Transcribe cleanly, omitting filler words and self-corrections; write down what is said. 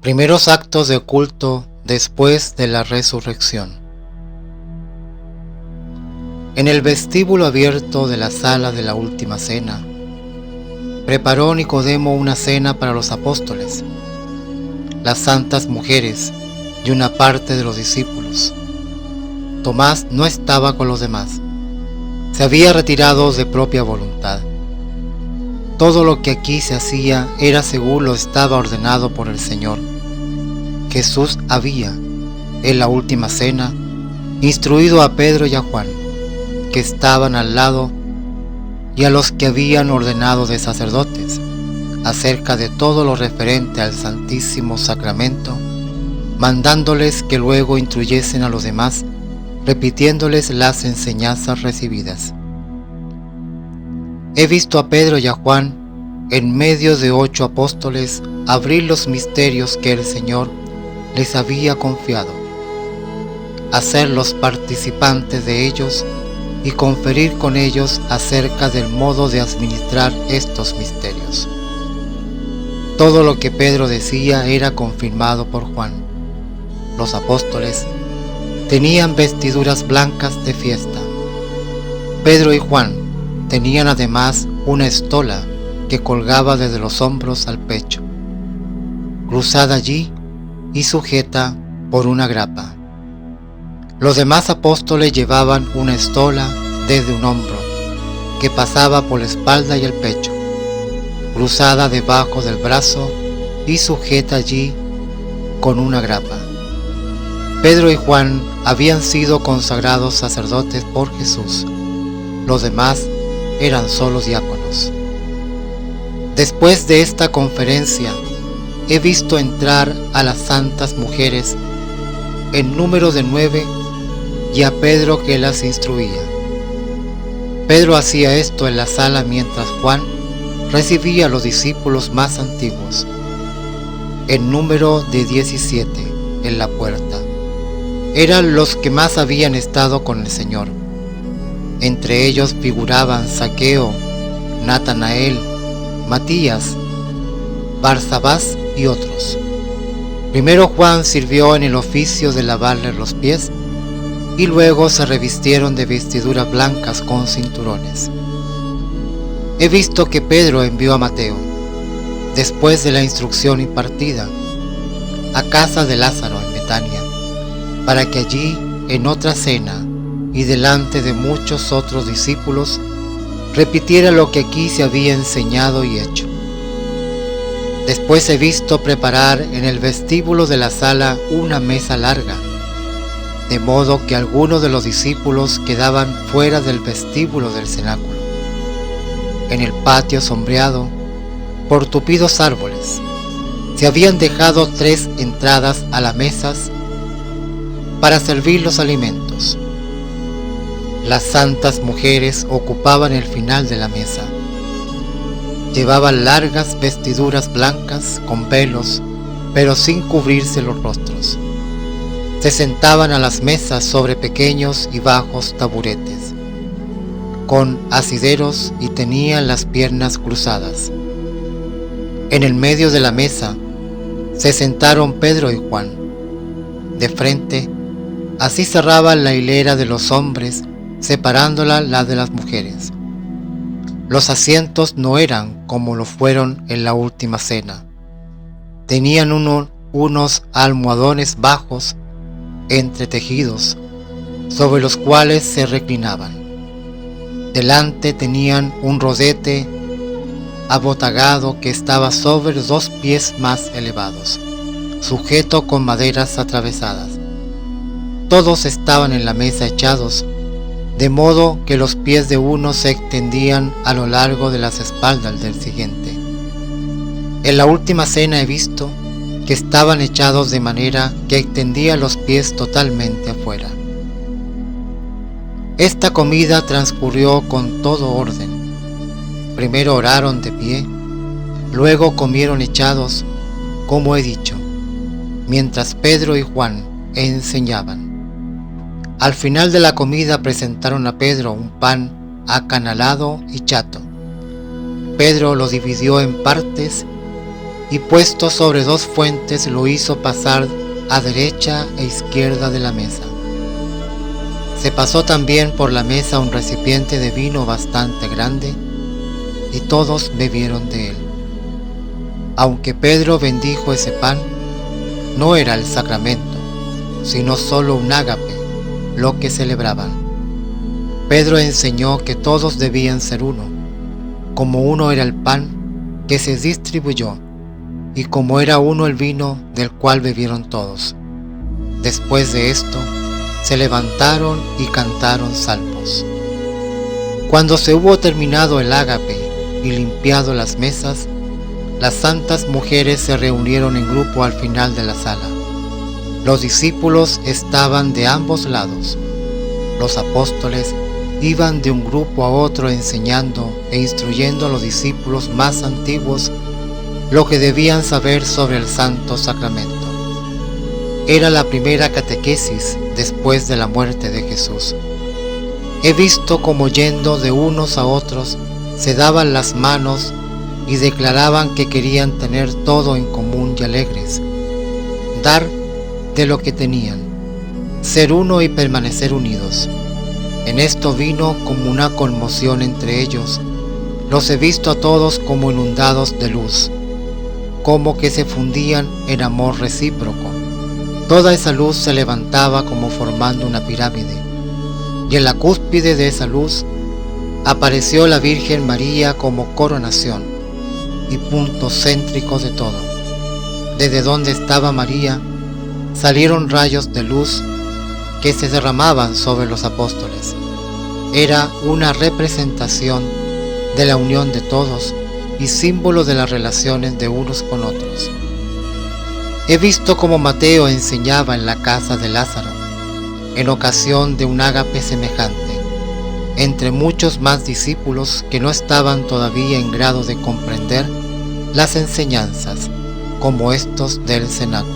Primeros actos de culto después de la resurrección. En el vestíbulo abierto de la sala de la última cena, preparó Nicodemo una cena para los apóstoles, las santas mujeres y una parte de los discípulos. Tomás no estaba con los demás, se había retirado de propia voluntad. Todo lo que aquí se hacía era según lo estaba ordenado por el Señor. Jesús había, en la última cena, instruido a Pedro y a Juan, que estaban al lado, y a los que habían ordenado de sacerdotes, acerca de todo lo referente al Santísimo Sacramento, mandándoles que luego instruyesen a los demás, repitiéndoles las enseñanzas recibidas. He visto a Pedro y a Juan, en medio de 8 apóstoles, abrir los misterios que el Señor les había confiado, hacerlos participantes de ellos y conferir con ellos acerca del modo de administrar estos misterios. Todo lo que Pedro decía era confirmado por Juan. Los apóstoles tenían vestiduras blancas de fiesta. Pedro y Juan tenían además una estola que colgaba desde los hombros al pecho, cruzada allí y sujeta por una grapa. Los demás apóstoles llevaban una estola desde un hombro, que pasaba por la espalda y el pecho, cruzada debajo del brazo y sujeta allí con una grapa. Pedro y Juan habían sido consagrados sacerdotes por Jesús. Los demás eran solo diáconos. Después de esta conferencia, he visto entrar a las santas mujeres en número de 9 y a Pedro que las instruía. Pedro hacía esto en la sala mientras Juan recibía a los discípulos más antiguos, en número de 17 en la puerta. Eran los que más habían estado con el Señor. Entre ellos figuraban Zaqueo, Natanael, Matías, Barsabás y otros. Primero Juan sirvió en el oficio de lavarles los pies y luego se revistieron de vestiduras blancas con cinturones. He visto que Pedro envió a Mateo, después de la instrucción impartida, a casa de Lázaro en Betania, para que allí, en otra cena y delante de muchos otros discípulos, repitiera lo que aquí se había enseñado y hecho. Después he visto preparar en el vestíbulo de la sala una mesa larga, de modo que algunos de los discípulos quedaban fuera del vestíbulo del cenáculo, en el patio sombreado por tupidos árboles. Se habían dejado 3 entradas a las mesas para servir los alimentos. Las santas mujeres ocupaban el final de la mesa. Llevaban largas vestiduras blancas con velos, pero sin cubrirse los rostros. Se sentaban a las mesas sobre pequeños y bajos taburetes, con asideros, y tenían las piernas cruzadas. En el medio de la mesa se sentaron Pedro y Juan. De frente, así cerraban la hilera de los hombres, separándola la de las mujeres. Los asientos no eran como lo fueron en la última cena. Tenían unos almohadones bajos, entretejidos, sobre los cuales se reclinaban. Delante tenían un rodete abotagado que estaba sobre 2 pies más elevados, sujeto con maderas atravesadas. Todos estaban en la mesa echados, de modo que los pies de uno se extendían a lo largo de las espaldas del siguiente. En la última cena he visto que estaban echados de manera que extendía los pies totalmente afuera. Esta comida transcurrió con todo orden. Primero oraron de pie, luego comieron echados, como he dicho, mientras Pedro y Juan enseñaban. Al final de la comida presentaron a Pedro un pan acanalado y chato. Pedro lo dividió en partes y puesto sobre dos fuentes lo hizo pasar a derecha e izquierda de la mesa. Se pasó también por la mesa un recipiente de vino bastante grande, y todos bebieron de él. Aunque Pedro bendijo ese pan, no era el sacramento, sino solo un ágape, lo que celebraban. Pedro enseñó que todos debían ser uno, como uno era el pan que se distribuyó, y como era uno el vino del cual bebieron todos. Después de esto, se levantaron y cantaron salmos. Cuando se hubo terminado el ágape y limpiado las mesas, las santas mujeres se reunieron en grupo al final de la sala. Los discípulos estaban de ambos lados. Los apóstoles iban de un grupo a otro enseñando e instruyendo a los discípulos más antiguos lo que debían saber sobre el Santo Sacramento. Era la primera catequesis después de la muerte de Jesús. He visto cómo yendo de unos a otros se daban las manos y declaraban que querían tener todo en común y alegres, dar de lo que tenían, ser uno y permanecer unidos. En esto vino como una conmoción entre ellos. Los he visto a todos como inundados de luz, como que se fundían en amor recíproco. Toda esa luz se levantaba como formando una pirámide, y en la cúspide de esa luz apareció la Virgen María como coronación y punto céntrico de todo. Desde donde estaba María salieron rayos de luz que se derramaban sobre los apóstoles. Era una representación de la unión de todos y símbolo de las relaciones de unos con otros. He visto cómo Mateo enseñaba en la casa de Lázaro, en ocasión de un ágape semejante, entre muchos más discípulos que no estaban todavía en grado de comprender las enseñanzas, como estos del cenáculo.